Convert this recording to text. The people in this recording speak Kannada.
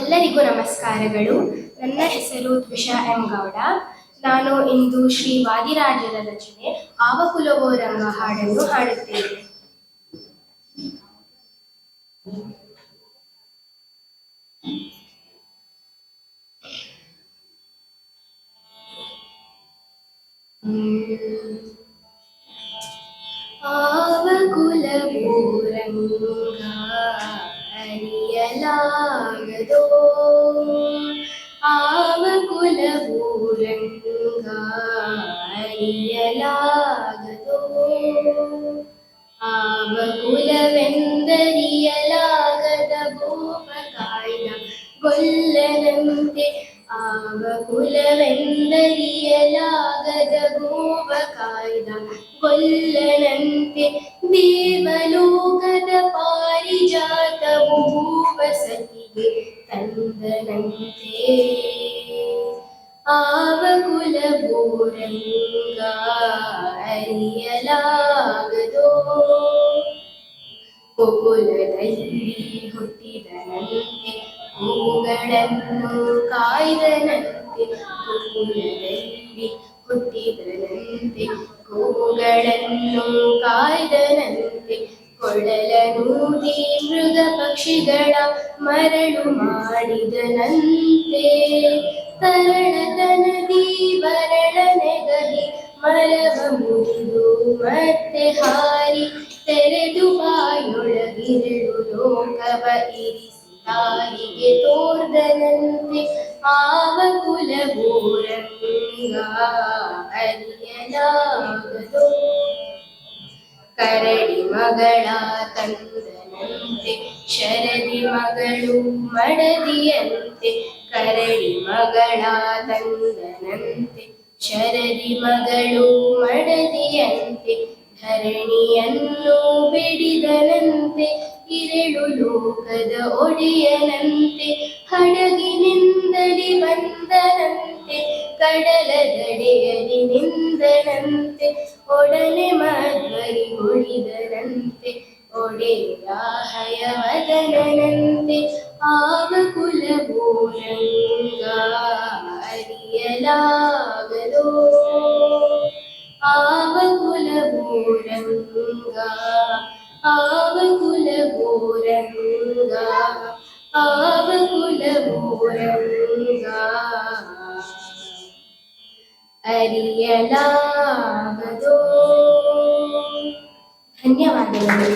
ಎಲ್ಲರಿಗೂ ನಮಸ್ಕಾರಗಳು. ನನ್ನ ಹೆಸರು ತ್ವಿಷಾ ಎಂ ಗೌಡ. ನಾನು ಇಂದು ಶ್ರೀ ವಾದಿರಾಜರ ರಚನೆ ಆವಕುಲವೋ ರಂಗ ಹಾಡನ್ನು ಹಾಡುತ್ತೇನೆ. ಆವಕುಲವೋ ರಂಗ ಅರಿಯಲಾಗದೋ, ಆವಕುಲವೋ ರಂಗ ಅರಿಯಲಾಗದೋ, ಆವಕುಲವೆಂದರಿಯಲಾಗದ ಗೋಪ ಕಾಯ್ದ ಗೊಲ್ಲನಂತೆ, ಆವಕುಲವೆಂದರಿಯಲಾಗದ ಗೋಪ ಕಾಯ್ದ ಗೊಲ್ಲನಂತೆ, ದೇವಲೋಕದ ಪಾರಿಜಾತವು ಭೂಪಸತಿಗೆ ತಂದನಂತೆ, ಆವಕುಲವೋ ರಂಗ ಅರಿಯಲಾಗದೋ, ಗೋಕುಲದಲ್ಲಿ ಹುಟ್ಟಿದನಂತೆ ಗೋವುಗಳನ್ನು ಕಾಯ್ದನಂತೆ, ಗೋಕುಲದಲ್ಲಿ ಹುಟ್ಟಿದನಂತೆ ಗೋವುಗಳನ್ನು ಕಾಯ್ದನಂತೆ, ಕೊಳಲನೂದಿ ಮೃಗ ಪಕ್ಷಿಗಳ ಮರಳು ಮಾಡಿದನಂತೆ, ತರಳತನದಿ ಬರಳನೆಗಹಿ ಮರವ ಮುರಿದು ಮತ್ತೆ ಹಾರಿ ತೆರೆದು ಬಾಯೊಳಗಿರಳು ಲೋಕವ ಇರಿಸಿ ತಾಯಿಗೆ ತೋರ್ದನಂತೆ, ಆವಕುಲವೋ ರಂಗ ಅರಿಯಲಾಗದೋ, ಕರಡಿ ಮಗಳ ತಂದನಂತೆ ಶರದಿ ಮಗಳು ಮಡದಿಯಂತೆ, ಕರಡಿ ಮಗಳ ತಂದನಂತೆ ಶರದಿ ಮಗಳು ಮಡದಿಯಂತೆ, ಧರಣಿಯನ್ನು ಬಿಡಿದನಂತೆ ಇರಳು ಲೋಕದ ಒಡೆಯನಂತೆ, ಹಡಗಿನಿಂದಲಿ ಬಂದನಂತೆ ಕಡಲ ದಡೆಯಲಿ ನಿಂದನಂತೆ, ಒಡನೆ ಮಧ್ವರಿಗೊಳಿದನಂತೆ ಒಡೆಯ ಹಯವದನಂತೆ, ಆವಕುಲವೋ ರಂಗ ಅರಿಯಲಾಗದೋ, ಆವಕುಲವೋ ರಂಗ, ಆವಕುಲವೋ ರಂಗ, ಆವಕುಲವೋ ರಂಗ ಅರಿಯಲಾಗದೋ. ಧನ್ಯವಾದಗಳು.